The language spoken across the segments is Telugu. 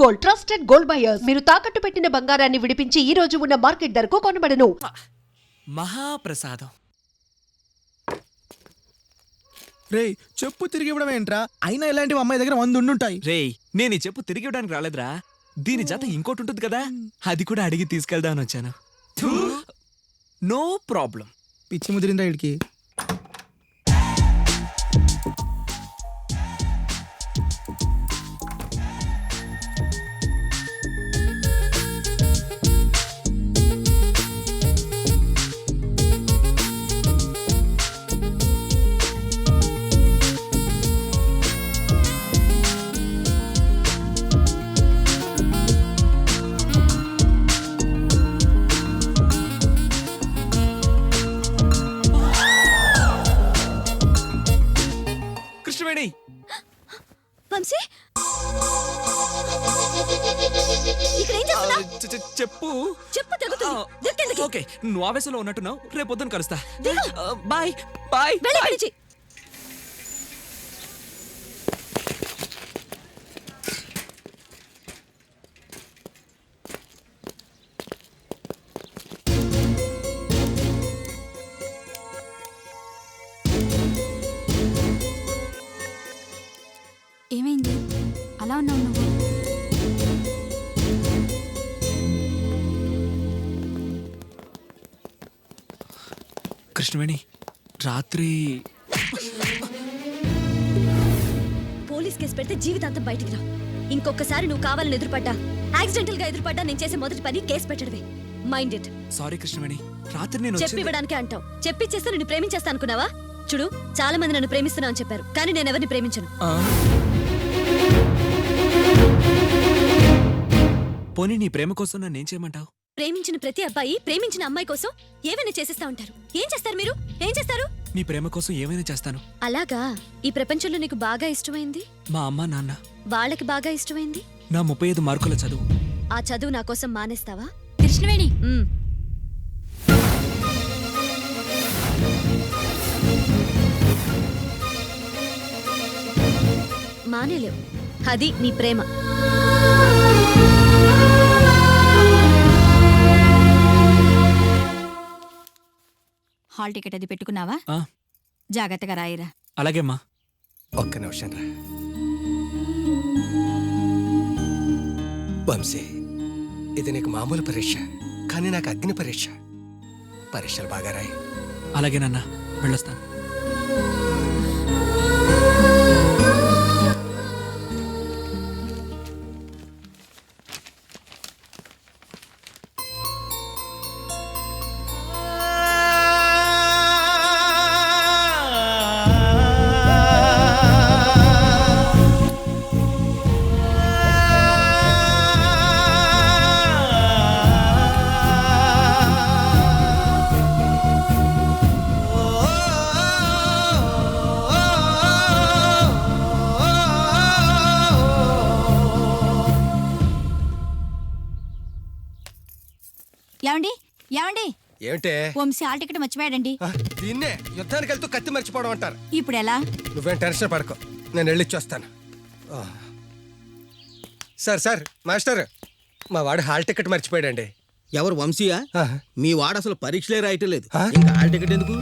Gold, trusted gold buyers. మీరు తాకట్టు పెట్టిన బంగారాన్ని విడిపించి ఈ రోజు ఉన్న మార్కెట్ ధరకు కొనబడను. మహాప్రసాదం. రేయ్ చెప్పు తిరిగి ఇవ్వడం ఏంట్రా? అయినా ఇలాంటివి అమ్మాయి దగ్గర 100 ఉండుంటాయి. రేయ్ నేను ఈ చెప్పు తిరిగి ఇవ్వడానికి రాలేదురా. దీని జత ఇంకోటి ఉంటుంది కదా, అది కూడా అడిగి తీసుకెళ్దామని వచ్చాను. No problem. పిచ్చి ముదిరిందా వీడికి? కృష్ణవేణి, వంశీ ఇక్కడ ఏం చేస్తున్నా? చెప్పు. చెప్పు తెగుతుంది. దెక్కేందుకు? ఓకే, నువ్వు ఆవేశంలో ఉన్నట్టున్నావు. రేపు పొద్దున కలుస్తా. దిగు. Bye bye. వెళ్ళి ఇక్కడి నుంచి. ఏమైంది అలా ఉన్నావు నువ్వు? కృష్ణవేణి, రాత్రి పోలీస్ కేసు పెడితే జీవితాంతం బయటికి రా. ఇంకొకసారి నువ్వు కావాలని ఎదురుపడ్డా, యాక్సిడెంటల్ గా ఎదురుపడ్డా, నేను చేసే మొదటి పని కేసు పెట్టడమే. Mind it. సారీ కృష్ణవేణి, రాత్రి నేను చెప్పి ఇవ్వడానికే అంటావు. చెప్పిచ్చేస్తే నిన్ను ప్రేమించేస్తా అనుకున్నావా? చూడు, చాలా మంది నన్ను ప్రేమిస్తున్నా అని చెప్పారు, కానీ నేను ఎవరిని ప్రేమించను. పోనీ నీ ప్రేమ కోసం నన్ను ఏం చేయమంటావు? ప్రేమించిన ప్రతి అబ్బాయి ప్రేమించిన అమ్మాయి కోసం ఏమైనా చేసేస్తా ఉంటారు. ఏం చేస్తారు మీరు? ఏం చేస్తారు? నీ ప్రేమ కోసం ఏమైనా చేస్తాను. అలాగా? ఈ ప్రపంచంలో నీకు బాగా ఇష్టమైంది? మా అమ్మ నాన్న. వాళ్ళకి బాగా ఇష్టమైంది? నా 35 మార్కుల చదువు. ఆ చదువు నా కోసం మానేస్తావా? కృష్ణవేణి, మానేలేవు. అది నీ ప్రేమ. హాల్ టికెట్ అది పెట్టుకున్నావా? జాగ్రత్తగా రాయిరా. అలాగేమ్మా. ఒక్క నిమిషం రా వంశీ, ఇది నీకు మామూలు పరీక్ష, కానీ నాకు అగ్ని పరీక్ష. పరీక్షలు బాగా రాయి. అలాగే నాన్న, వెళ్ళొస్తాను. ఏమండి ఏమండి, ఏమిటే? వంశీ హాల్ టికెట్ మర్చిపోయాడండి. దీన్నే యుద్ధానికి వెళ్తూ కత్తి మర్చిపోవడం అంటారు. ఇప్పుడు ఎలా? నువ్వేం టెన్షన్ పడకో, నేను వెళ్ళిచ్చొస్తాను. సార్ మాస్టర్, మా వాడు హాల్ టికెట్ మర్చిపోయాడండి. ఎవరు? వంశీయా? ఆహా. మీ వాడు అసలు పరీక్షలే రాయటం లేదు, ఆ? ఇంకా హాల్ టికెట్ ఎందుకు?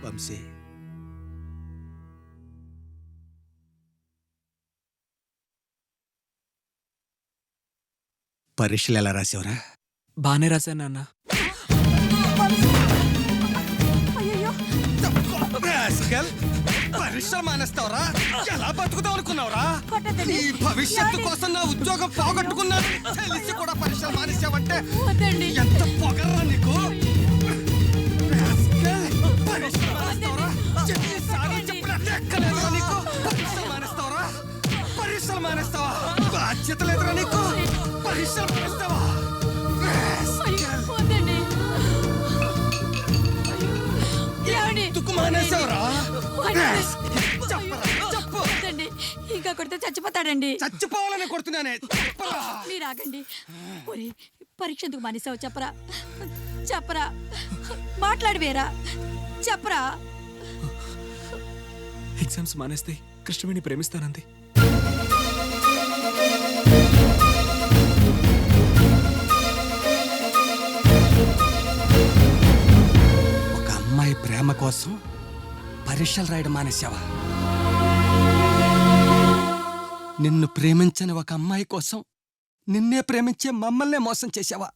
వంశీ, పరీక్షలు ఎలా రాసేవరా? బానే రాశాను నాన్న. పరీక్ష మానేస్తావరా? ఎలా బతుకుతావు అనుకున్నావురా? నీ భవిష్యత్తు కోసం నా ఉద్యోగం పోగొట్టుకున్నాను తెలిసి కూడా పరీక్షలు మానేసావంటే ఎంత పొగర్రా నీకు? పరీక్షలు మానేస్తావరా? ఎన్నిసార్లు చెప్పినా లెక్కలేదురా నీకు? పరీక్షలు మానేస్తావరా? పరీక్షలు మానేస్తావా? బాధ్యత లేదురా నీకు? పరీక్షలు రాస్తావా? వద్దండి ఏమండి ఎందుకు మానేసావురా? వద్దండి ఇంకా కొడితే చచ్చిపోతాడండి. చచ్చిపోవాలని కొడుతున్నానే. చెప్పరా? మీరు ఆగండి. ఒరే పరీక్ష ఎందుకు మానేసావు చెప్పరా చెప్పరా మాట్లాడివేరా చెప్పరా. ఎగ్జామ్స్ మానేస్తే కృష్ణవేణి ప్రేమిస్తానంది. ఒక అమ్మాయి ప్రేమ కోసం పరీక్షలు రాయడం మానేసావా? నిన్ను ప్రేమించని ఒక అమ్మాయి కోసం నిన్నే ప్రేమించే మమ్మల్నే మోసం చేసావా?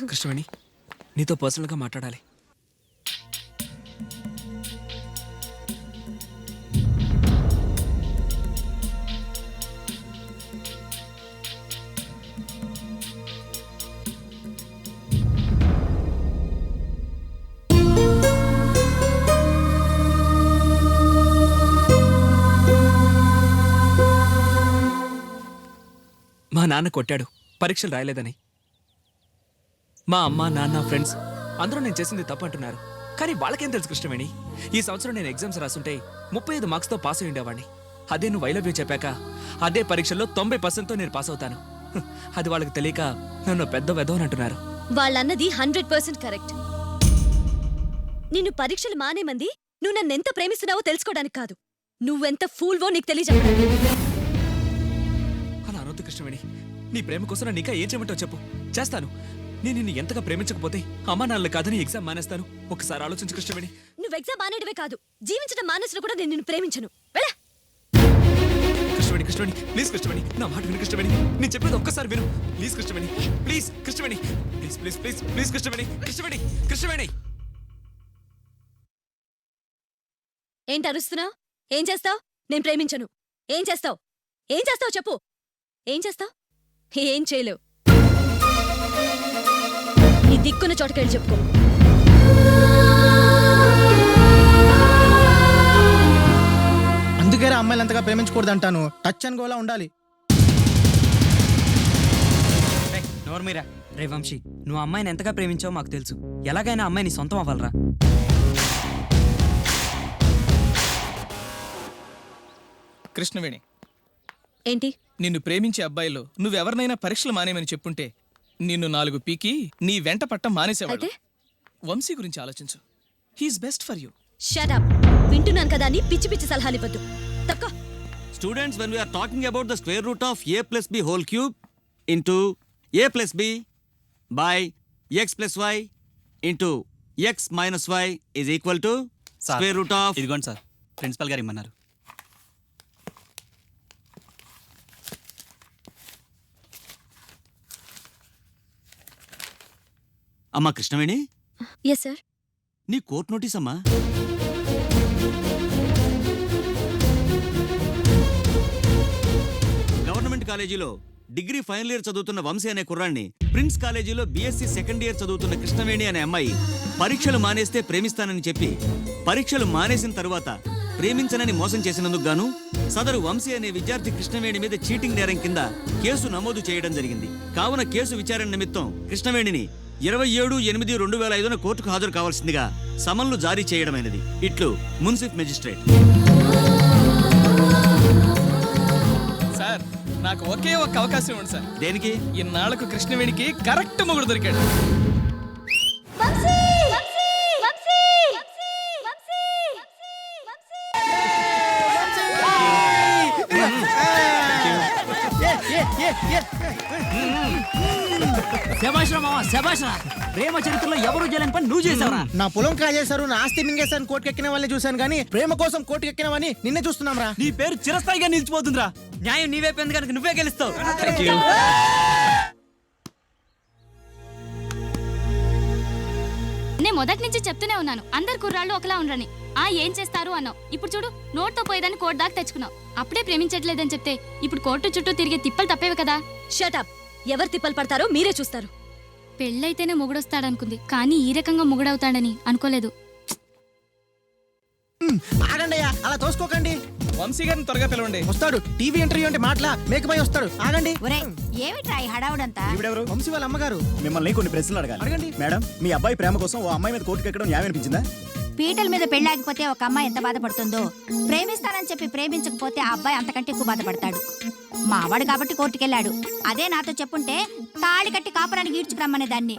కృష్ణవేణి నీతో పర్సనల్గా మాట్లాడాలి. మా నాన్న కొట్టాడు పరీక్షలు రాయలేదని. మా అమ్మ నాన్న ఫ్రెండ్స్ అందరూ నేను చేసింది తప్పు అంటున్నారు. కానీ వాళ్ళకేం తెలుసు కృష్ణవేణి, ఈ సంవత్సరం నేను ఎగ్జామ్స్ రాసుంటే 35 మార్క్స్తో పాస్ అయి ఉండేవాడిని. అదే నువ్వు ఐ లవ్ యూ చెప్పాక అదే పరీక్షల్లో 90%తో నేను పాస్ అవుతాను. అది వాళ్ళకి తెలియక నన్ను పెద్ద వెధవని అంటున్నారు. వాళ్ళన్నది 100% కరెక్ట్. నిన్ను పరీక్షలు మానేమంది నువ్వు నన్నెంత ప్రేమిస్తున్నావో తెలుసుకోవడానికి కాదు, నువ్వెంత ఫూల్వో నీకు తెలియజెప్పడానికి. అలా అనొద్దు కృష్ణవేణి. నీ ప్రేమ కోసం నన్ను ఇంకా ఏం చేయమంటావు చెప్పు, చేస్తాను. నేను నిన్ను ఎంతగా ప్రేమించకపోతే అమ్మా నాన్నలు కాదని ఎగ్జామ్ మానేస్తాను. ఒకసారి ఆలోచించు కృష్ణవేణి. నువ్వు ఎగ్జామ్ మానేయడమే కాదు, జీవించడం మానేసిన కూడా నేను నిన్ను ప్రేమించను. వెళ్ళ. కృష్ణవేణి కృష్ణవేణి ప్లీజ్ కృష్ణవేణి నా మాట విను కృష్ణవేణి. నేను చెప్పేది ఒక్కసారి విను please Krishnaveni. Please Krishnaveni please please please please Krishnaveni Krishnaveni Krishnaveni. ఏంటి అరుస్తున్నావు? ఏం చేస్తావు? నేను ప్రేమించను. ఏం చేస్తావు? ఏం చేస్తావు చెప్పు. ఏం చేస్తావు? ఏం చేయలేవు. నీ దిక్కున్న చోటకెళ్ళి చెప్పుకో. అందుకే అమ్మాయిలు అంతగా ప్రేమించకూడదు అంటాను. టచ్ అండ్ గోలా ఉండాలి. నోర్మీరా రే వంశీ, నువ్వు అమ్మాయిని ఎంతగా ప్రేమించావో మాకు తెలుసు. ఎలాగైనా అమ్మాయిని సొంతం అవ్వాలరా. కృష్ణవేణి, ఏంటి? నిన్ను ప్రేమించే అబ్బాయిలో నువ్వెవరినైనా పరీక్షలు మానేమని చెప్పుంటే నిన్ను 4 పీకి నీ వెంట పట్టం మానేసేవాడు. అయితే వంశీ గురించి ఆలోచించు. He is best for you. Shut up. వింటున్నాను కదా అని పిచ్చి పిచ్చి సలహాలు ఇవ్వద్దు. తక్కువ. Students, when we are talking about the square root of a plus b whole cube into a plus b by x plus y into x minus y is equal to square root of... ఇదిగోండి సార్, ప్రిన్సిపల్ గారు ఇమ్మన్నారు. అమ్మా కృష్ణవేణి, ఎస్ సార్. నీ కోర్ట్ నోటీస్ అమ్మా. గవర్నమెంట్ కాలేజీలో డిగ్రీ ఫైనల్ ఇయర్ చదువుతున్న వంశీ అనే కుర్రాన్ని ప్రిన్స్ కాలేజీలో బీఎస్సీ సెకండ్ ఇయర్ చదువుతున్న కృష్ణవేణి అనే అమ్మాయి పరీక్షలు మానేస్తే ప్రేమిస్తానని చెప్పి పరీక్షలు మానేసిన తరువాత ప్రేమించనని మోసం చేసినందుకు గాను సదరు వంశీ అనే విద్యార్థి కృష్ణవేణి మీద చీటింగ్ నేరం కింద కేసు నమోదు చేయడం జరిగింది. కావున కేసు విచారణ నిమిత్తం కృష్ణవేణిని 27/8/2005 కోర్టుకు హాజరు కావాల్సిందిగా సమన్లు జారీ చేయడమైనది. ఇట్లు మున్సిఫ్ మెజిస్ట్రేట్. సార్, నాకు ఒకే ఒక్క అవకాశం ఇవ్వండి సార్. దేనికి? ఇన్నాళ్లకు కృష్ణవేణికి కరెక్ట్ మొగుడు దొరికాడు. ప్రేమ చరిత్రలో ఎవరు చేయలేని పని నువ్వు చేసావురా. నా పొలం కాజేశారు, నా ఆస్తి మింగేశారు, కోర్టుకు ఎక్కిన వాళ్ళని చూశాను కానీ ప్రేమ కోసం కోర్టుకు ఎక్కిన వాడిని నిన్నే చూస్తున్నాం రా. నీ పేరు చిరస్థాయిగా నిలిచిపోతుందిరా. న్యాయం నీవైపోయింది కనుక నువ్వే గెలుస్తావు. నేను మొదటి నుంచి చెప్తూనే ఉన్నాను అందరు కుర్రాళ్ళు ఒకలా ఉండరని. ఏం చేస్తారు అన్నావు. ఇప్పుడు చూడు, నోట్తో పోయేదాన్ని కోర్టు దాకా తెచ్చుకున్నావు. అప్పుడే ప్రేమించట్లేదని చెప్తే ఇప్పుడు కోర్టు చుట్టూ తిరిగే తిప్పలు తప్పేవి కదా. షటప్. ఎవరు తిప్పలు పడతారో మీరే చూస్తారు. పెళ్ళైతేనే మొగుడొస్తాడనుకుంది, కానీ ఈ రకంగా మొగుడవుతాడని అనుకోలేదు. ఆగండి అయ్యా, అలా తోసుకోకండి. వంశీ గారిని త్వరగా పిలవండి. వస్తాడు. టీవీ ఇంటర్వ్యూ అంటే మాటలా మేకప్ అయి వస్తాడు. ఆగండి. ఏమిట్రా ఈ హడావుడంతా? ఈవిడెవరు? వంశీ వాళ్ళ అమ్మగారు. మిమ్మల్ని కొన్ని ప్రశ్నలు అడగాలి. అడగండి. మేడం, మీ అబ్బాయి ప్రేమ కోసం ఓ అమ్మాయి మీద కోర్టుకు ఎక్కడం న్యాయం అనిపించిందా? పీటల మీద పెళ్ళాగిపోతే ఒక అమ్మాయి ఎంత బాధపడుతుందో, ప్రేమిస్తానని చెప్పి ప్రేమించకపోతే ఆ అబ్బాయి అంతకంటే ఎక్కువ బాధపడతాడు. మావాడు కాబట్టి కోర్టుకెళ్ళాడు. అదే నాతో చెప్పుంటే తాళి కట్టి కాపురానికి ఈడ్చుకురమ్మనే దాన్ని.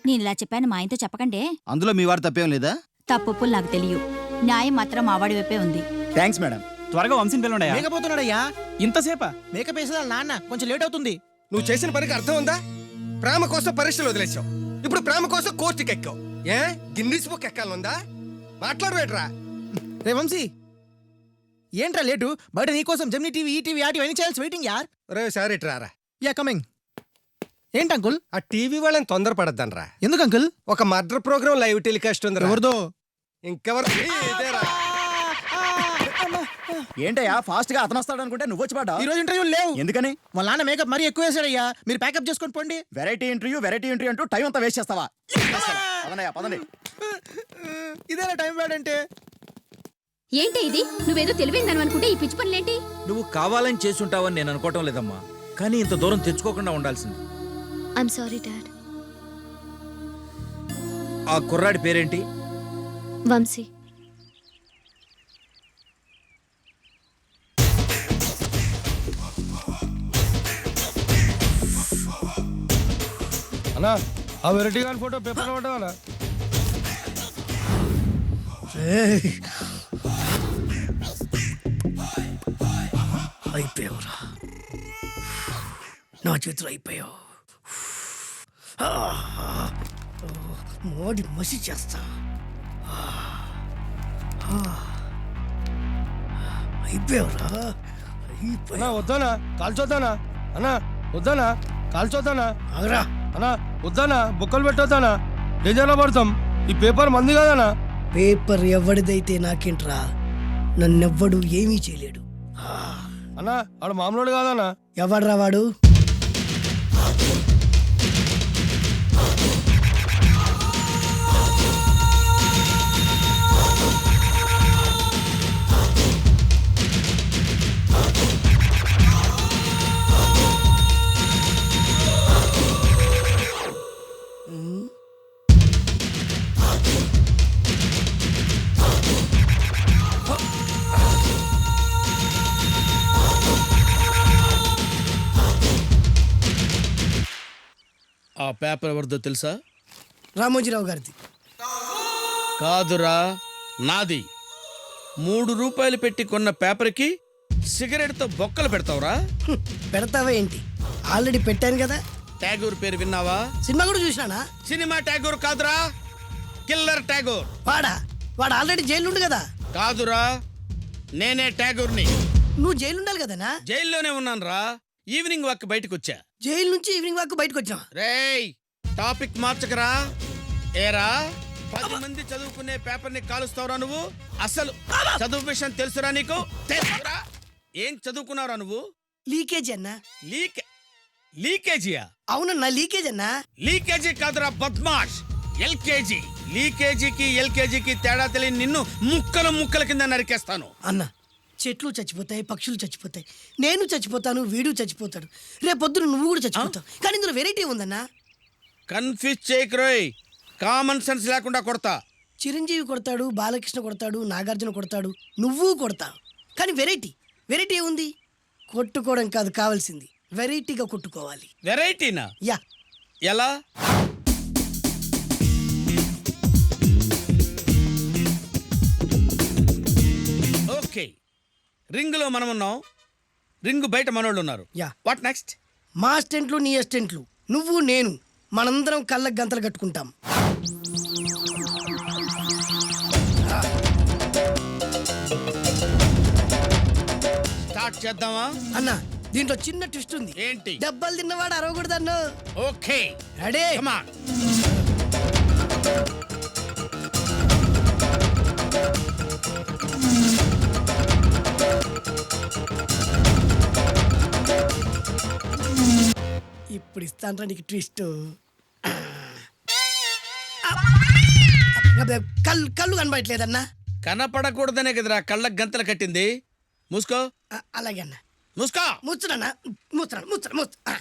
నేను ఇలా చెప్పాను మా ఆయనతో చెప్పకండి. అందులో మీ వారు తప్పేం లేదా? తప్పులు నాకు తెలియదు. న్యాయం మాత్రం మావాడి వైపే ఉంది. Thanks madam. త్వరగా వంశీని పిలవండి. మేకపోతున్నాడయ్యా. ఇంతసేపా? మేకప్ వేసేదాళ్ళ నాన్న కొంచెం లేట్ అవుతుంది. నువ్వు చేసిన పనికి అర్థం ఉందా? ప్రేమ కోసం పరీక్షలు వదిలేసావు, ఇప్పుడు ప్రేమ కోసం కోర్టుకి ఎక్కావు. ఏ గిన్నిస్ బుక్ ఎక్కాలనుందా? మాట్లాడవేట్రా? రే వంశీ, ఏంట్రా లేటు? బయట నీకోసం జెమినీ టీవీ, ఈటీవీ, ఆర్టీవీ అన్ని ఛానల్స్ వెయిటింగ్ యార్. రే సార్ ఇట్రారా. Ya coming. ఏంటి అంకుల్? ఆ టీవీ వాళ్ళని తొందరపడద్దనరా. ఎందుకు అంకుల్? ఒక మర్డర్ ప్రోగ్రామ్ లైవ్ టెలికాస్ట్ ఉంది. ఎవరిదో? ఇంకెవరు? ఇదేరా. ఏంటయ్యా ఫాస్ట్ గా అతను వస్తాడు అనుకుంటే నువ్వు వచ్చి పడ్డా? ఈ రోజు ఇంటర్వ్యూ లేవు. ఎందుకని? వాళ్ళ నాన్న మేకప్ మరీ ఎక్కువ వేసాడయ్యా. మీరు ప్యాకప్ చేసుకొని పోండి. వెరైటీ ఇంటర్వ్యూ అంటూ టైం అంతా వేస్ట్ చేస్తావా? పదండయ్యా, పదండి. ఇదేనా టైం బ్యాడ్ అంటే? ఏంటి ఇది? నువ్వేదో తెలివైందని అనుకుంటే ఈ పిచ్చి పనులేంటి? నువ్వు కావాలని చేసుంటావని నేను అనుకోవటం లేదమ్మా, కానీ ఇంత దూరం తెచ్చుకోకుండా ఉండాల్సింది. I'm sorry dad. ఆ కుర్రాడి పేరేంటి? వంశీ. అన్నా ఆ వెరైటీ గారి ఫోటో పేపర్ పడ్డా? అయిపోయావురా నా చేతులు, అయిపోయావు. మోడి మసి చేస్తా. అయిపోయావురా. అన్నా వద్దానా కాల్చొద్దానా? అన్నా వద్దానా కాల్చొద్దానా? ఆగరా. అన్నా వద్దానా బుక్కలు పెట్టొద్దానా? డేంజర్లో పడతాం. ఈ పేపర్ మంది కదనా? పేపర్ ఎవడిదైతే నాకేంట్రా, నన్నెవ్వడు ఏమీ చేయలేడు. అన్నా ఆడు మామూలు కాదనా? ఎవడ్రా వాడు? ఆ పేపర్ ఎవరిదో తెలుసా? రామోజీరావు గారిది. కాదురా, నాది. 3 రూపాయలు పెట్టి కొన్న పేపర్కి సిగరెట్తో బొక్కలు పెడతావురా? పెడతావా ఏంటి? ఆల్రెడీ పెట్టాను కదా. ట్యాగూర్ పేరు విన్నావా? సినిమా కూడా చూసినానా? సినిమా ట్యాగూర్ కాదురా, కిల్లర్ ట్యాగూర్. వాడు ఆల్రెడీ జైలు ఉండు కదా. కాదురా, నేనే ట్యాగూర్ని. నువ్వు జైలు ఉండాలి కదనా? జైల్లోనే ఉన్నాను రా. ఈవినింగ్ వాక్ బయటకు వచ్చా. జైలు నుంచి ఈవినింగ్ వాక్ బయటకు వచ్చా. రేయ్, టాపిక్ మార్చకరా. ఏరా, 10 మంది చదువుకునే పేపర్ని కాలుస్తావురా నువ్వు? అసలు చదువు విషయం తెలుసురా నీకు? తెలుసురా? ఏం చదువుకున్నావురా నువ్వు? లీకేజీ అన్నా. లీకేజీయా? అవునన్నా, లీకేజ్ అన్నా. లీకేజీ కాదురా బద్మాష్, ఎల్కేజీ. లీకేజీకి ఎల్కేజీకి తేడా తెలియని నిన్ను ముక్కల కింద నరికేస్తాను. అన్నా, చెట్లు చచ్చిపోతాయి, పక్షులు చచ్చిపోతాయి, నేను చచ్చిపోతాను, వీడు చచ్చిపోతాడు, రేపొద్దున నువ్వు కూడా చచ్చిపోతావు. కానీ ఇందులో వెరైటీ ఉందన్నా. కన్ఫ్యూజ్ చేయకురోయ్, కామన్ సెన్స్ లేకుండా కొడతా. చిరంజీవి కొడతాడు, బాలకృష్ణ కొడతాడు, నాగార్జున కొడతాడు, నువ్వు కొడతావు. కానీ వెరైటీ ఉంది. కొట్టుకోవడం కాదు కావాల్సింది, వెరైటీగా కొట్టుకోవాలి. వెరైటీనా? యా. ఎలా? ఓకే, రింగులో మనం ఉన్నాం, రింగు బయట మనోళ్ళు ఉన్నారు. యా. What next? మా అసిస్టెంట్లు, నీ అసిస్టెంట్లు, నువ్వు నేను, మనందరం కళ్ళకు గంతలు కట్టుకుంటాం. స్టార్ట్ చేద్దామా? అన్నా, దీంట్లో చిన్న ట్విస్ట్ ఉంది. ఏంటి? దెబ్బలు తిన్నవాడు అరవకూడదన్ను. Okay, ready? Come on. ఇప్పుడు ఇస్తాంట్రా నీకు ట్విస్ట్. కళ్ళు కళ్ళు కనబడట్లేదన్నా. కనపడకూడదనే కదరా కళ్ళకు గంతలు కట్టింది. మూసుకో. అలాగే అన్న. మూసుకో. ముచ్చునన్నా, ముచ్చున్నాను, ముచ్చు.